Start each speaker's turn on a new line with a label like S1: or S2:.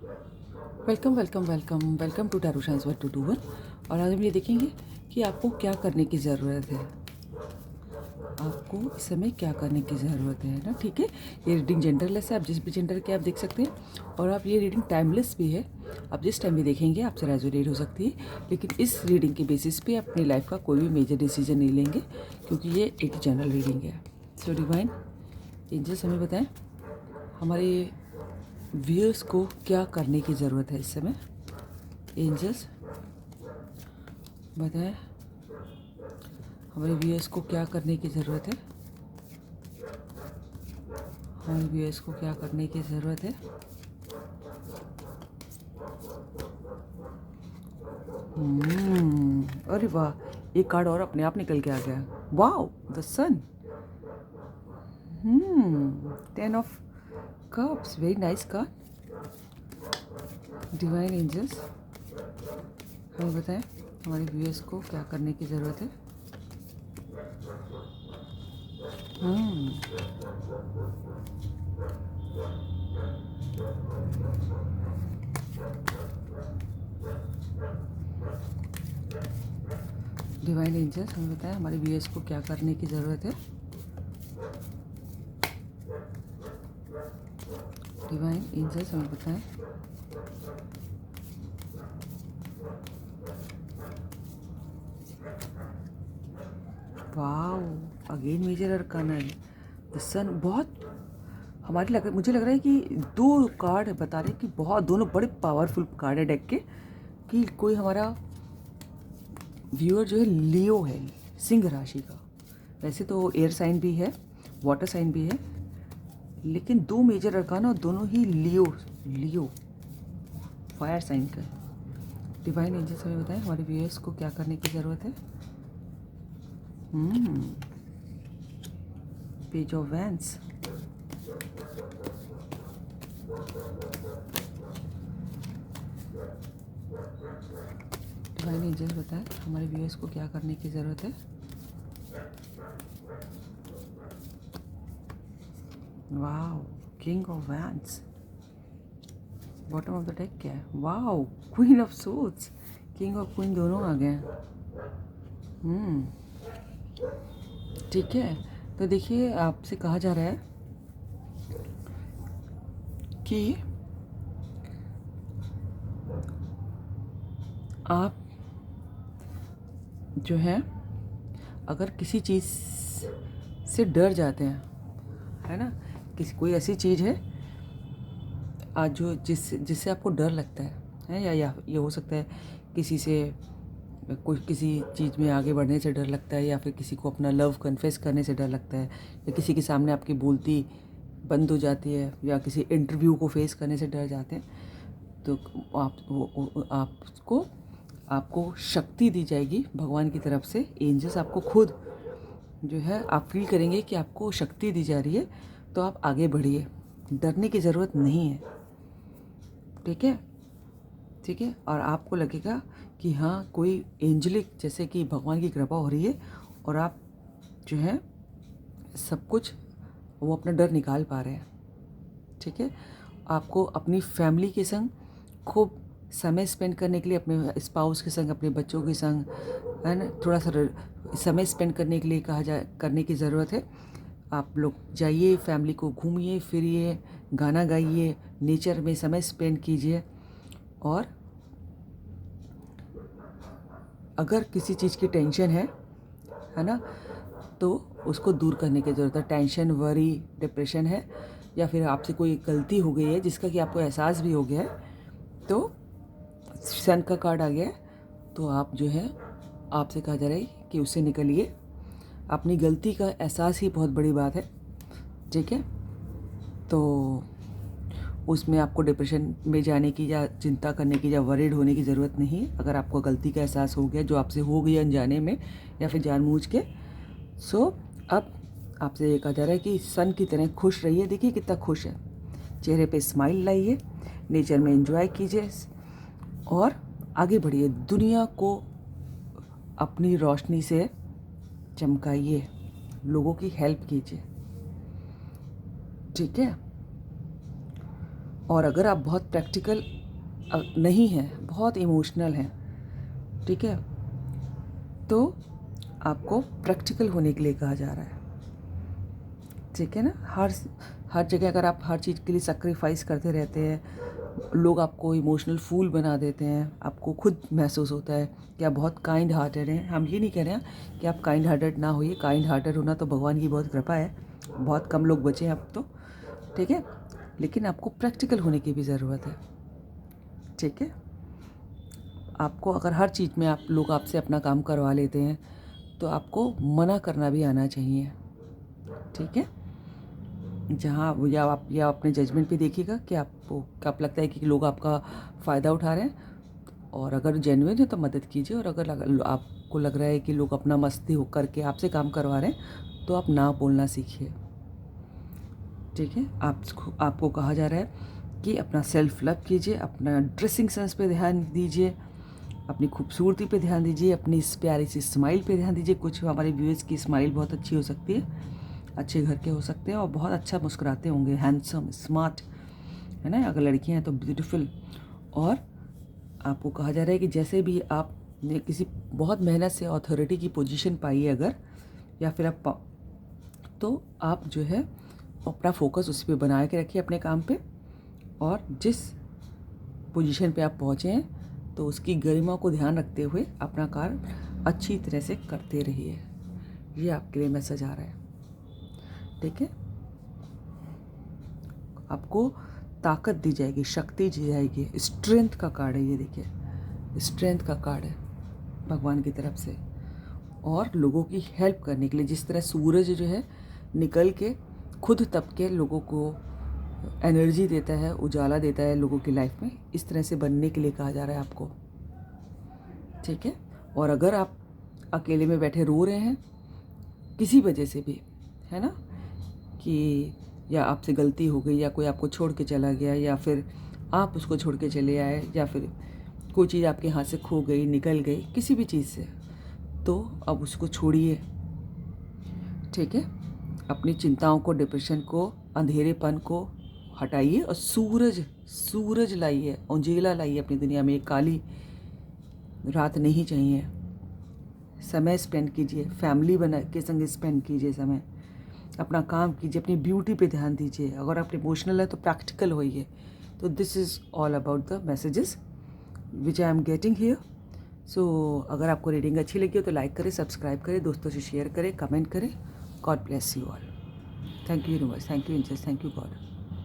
S1: Welcome welcome welcome welcome to tarot science 1221। और आज हम ये देखेंगे कि आपको क्या करने की ज़रूरत है। आपको इस समय क्या करने की ज़रूरत है ना। ठीक है, ये रीडिंग जेंडरलेस है, आप जिस भी जेंडर के आप देख सकते हैं। और आप ये रीडिंग टाइमलेस भी है, आप जिस टाइम भी देखेंगे आपसे रेजोनेट हो सकती है। लेकिन इस रीडिंग के बेसिस पे अपनी लाइफ का कोई भी मेजर डिसीजन नहीं लेंगे, क्योंकि ये एक जनरल रीडिंग है। सो डिवाइन एंजल्स हमें बताएं हमारे व्यूअर्स को क्या करने की ज़रूरत है इस समय। एंजल्स बताएं हमारे व्यूअर्स को क्या करने की ज़रूरत है। हमारे व्यूअर्स को क्या करने की ज़रूरत है। अरे वाह, एक कार्ड और अपने आप निकल के आ गया। Wow, the sun. 10 of cups, very nice card. Divine angels हमें बताएं हमारे व्यूअर्स को क्या करने की ज़रूरत है। डिवाइन एंजल्स हमें बताएं हमारे व्यूअर्स को क्या करने की ज़रूरत है। डिवाइन एंजल्स हमें बताएं वाओ, अगेन मेजर अरकाना है द सन। बहुत मुझे लग रहा है कि दो कार्ड बता रहे हैं कि बहुत दोनों बड़े पावरफुल कार्ड है डेक के, कि कोई हमारा व्यूअर जो है लियो है, सिंह राशि का। वैसे तो एयर साइन भी है, वाटर साइन भी है, लेकिन दो मेजर अरकाना और दोनों ही लियो लियो फायर साइन का है। डिवाइन एंजल्स हमें बताएं हमारे व्यूअर्स को क्या करने की ज़रूरत है। Page of wands, divine angels बताएं हमारे व्यूअर्स को क्या करने की ज़रूरत है। Wow, king of wands. Bottom of the deck क्या है। Wow, queen of swords. King और क्वीन दोनों आ गए। ठीक है, तो देखिए आपसे कहा जा रहा है कि आप जो है अगर किसी चीज़ से डर जाते हैं, है ना, कोई ऐसी चीज़ है आज जो जिससे आपको डर लगता है, या ये हो सकता है किसी से कोई किसी चीज़ में आगे बढ़ने से डर लगता है, या फिर किसी को अपना लव कन्फेस करने से डर लगता है, या किसी के सामने आपकी बोलती बंद हो जाती है, या किसी इंटरव्यू को फेस करने से डर जाते हैं। तो आपको शक्ति दी जाएगी भगवान की तरफ से। एंजल्स आपको खुद जो है आप फील करेंगे कि आपको शक्ति दी जा रही है, तो आप आगे बढ़िए, डरने की ज़रूरत नहीं है। ठीक है, ठीक है। और आपको लगेगा कि हाँ, कोई एंजलिक जैसे कि भगवान की कृपा हो रही है, और आप जो है सब कुछ वो अपना डर निकाल पा रहे हैं। ठीक है, आपको अपनी फैमिली के संग खूब समय स्पेंड करने के लिए, अपने स्पाउस के संग, अपने बच्चों के संग, है ना, थोड़ा सा समय स्पेंड करने के लिए करने की ज़रूरत है। आप लोग जाइए, फैमिली को घूमिए फिरिए, गाना गाइए, नेचर में समय स्पेंड कीजिए। और अगर किसी चीज़ की टेंशन है ना, तो उसको दूर करने की ज़रूरत है। टेंशन, वरी, डिप्रेशन है, या फिर आपसे कोई गलती हो गई है जिसका कि आपको एहसास भी हो गया है, तो सन का कार्ड आ गया है, तो आप जो है आपसे कहा जा रहा है कि उससे निकलिए। अपनी गलती का एहसास ही बहुत बड़ी बात है। ठीक है, तो उसमें आपको डिप्रेशन में जाने की या चिंता करने की या वरीड होने की ज़रूरत नहीं। अगर आपको गलती का एहसास हो गया, जो आपसे हो गई अनजाने में या फिर जानबूझ के, सो अब आपसे ये कहा जा रहा है कि सन की तरह खुश रहिए। देखिए कितना खुश है, चेहरे पे स्माइल लाइए, नेचर में एंजॉय कीजिए और आगे बढ़िए। दुनिया को अपनी रोशनी से चमकाइए, लोगों की हेल्प कीजिए। ठीक है, और अगर आप बहुत प्रैक्टिकल नहीं हैं, बहुत इमोशनल हैं, ठीक है, तो आपको प्रैक्टिकल होने के लिए कहा जा रहा है, ठीक है ना। हर जगह अगर आप हर चीज़ के लिए सेक्रीफाइस करते रहते हैं, लोग आपको इमोशनल फूल बना देते हैं, आपको खुद महसूस होता है कि आप बहुत काइंड हार्टेड हैं। हम ये नहीं कह रहे हैं कि आप काइंड हार्टेड ना होइए, काइंड हार्टेड होना तो भगवान की बहुत कृपा है, बहुत कम लोग बचे हैं अब तो, ठीक है, लेकिन आपको प्रैक्टिकल होने की भी ज़रूरत है, ठीक है। आपको अगर हर चीज़ में आप लोग आपसे अपना काम करवा लेते हैं तो आपको मना करना भी आना चाहिए, ठीक है। जहाँ या अपने जजमेंट पे देखिएगा कि आपको कब लगता है कि लोग आपका फ़ायदा उठा रहे हैं, और अगर जेन्युइन है तो मदद कीजिए, और अगर आपको लग रहा है कि लोग अपना मस्ती हो करके आपसे काम करवा रहे हैं तो आप ना बोलना सीखिए, ठीक है। आपको कहा जा रहा है कि अपना सेल्फ लव कीजिए, अपना ड्रेसिंग सेंस पे ध्यान दीजिए, अपनी खूबसूरती पे ध्यान दीजिए, अपनी इस प्यारी सी स्माइल पे ध्यान दीजिए। कुछ हमारे व्यूअर्स की स्माइल बहुत अच्छी हो सकती है, अच्छे घर के हो सकते हैं और बहुत अच्छा मुस्कुराते होंगे, हैंडसम, स्मार्ट, है ना। अगर लड़कियां हैं तो ब्यूटीफुल। और आपको कहा जा रहा है कि जैसे भी आपने किसी बहुत मेहनत से अथॉरिटी की पोजीशन पाई है अगर, या फिर तो आप जो है अपना फोकस उसी पे बना के रखिए अपने काम पे, और जिस पोजीशन पे आप पहुँचे हैं तो उसकी गरिमा को ध्यान रखते हुए अपना कार्य अच्छी तरह से करते रहिए। ये आपके लिए मैसेज आ रहा है, ठीक है। आपको ताकत दी जाएगी, शक्ति दी जाएगी, स्ट्रेंथ का कार्ड है ये, देखिए स्ट्रेंथ का कार्ड है भगवान की तरफ से। और लोगों की हेल्प करने के लिए, जिस तरह सूरज जो है निकल के खुद तप के लोगों को एनर्जी देता है, उजाला देता है लोगों की लाइफ में, इस तरह से बनने के लिए कहा जा रहा है आपको, ठीक है। और अगर आप अकेले में बैठे रो रहे हैं किसी वजह से भी, है ना, कि या आपसे गलती हो गई, या कोई आपको छोड़ के चला गया, या फिर आप उसको छोड़ के चले आए, या फिर कोई चीज़ आपके हाथ से खो गई, निकल गई, किसी भी चीज़ से, तो अब उसको छोड़िए, ठीक है। अपनी चिंताओं को, डिप्रेशन को, अंधेरेपन को हटाइए और सूरज लाइए, उजियाला लाइए अपनी दुनिया में। काली रात नहीं चाहिए। समय स्पेंड कीजिए, फैमिली बना के संग स्पेंड कीजिए समय, अपना काम कीजिए, अपनी ब्यूटी पे ध्यान दीजिए। अगर आप इमोशनल है तो प्रैक्टिकल होइए। तो this is all about the messages which I am getting here. So अगर आपको रीडिंग अच्छी लगी हो तो लाइक करें, सब्सक्राइब करें, दोस्तों से शेयर करें, कमेंट करें। God bless you all. Thank you universe, thank you angels, thank you God.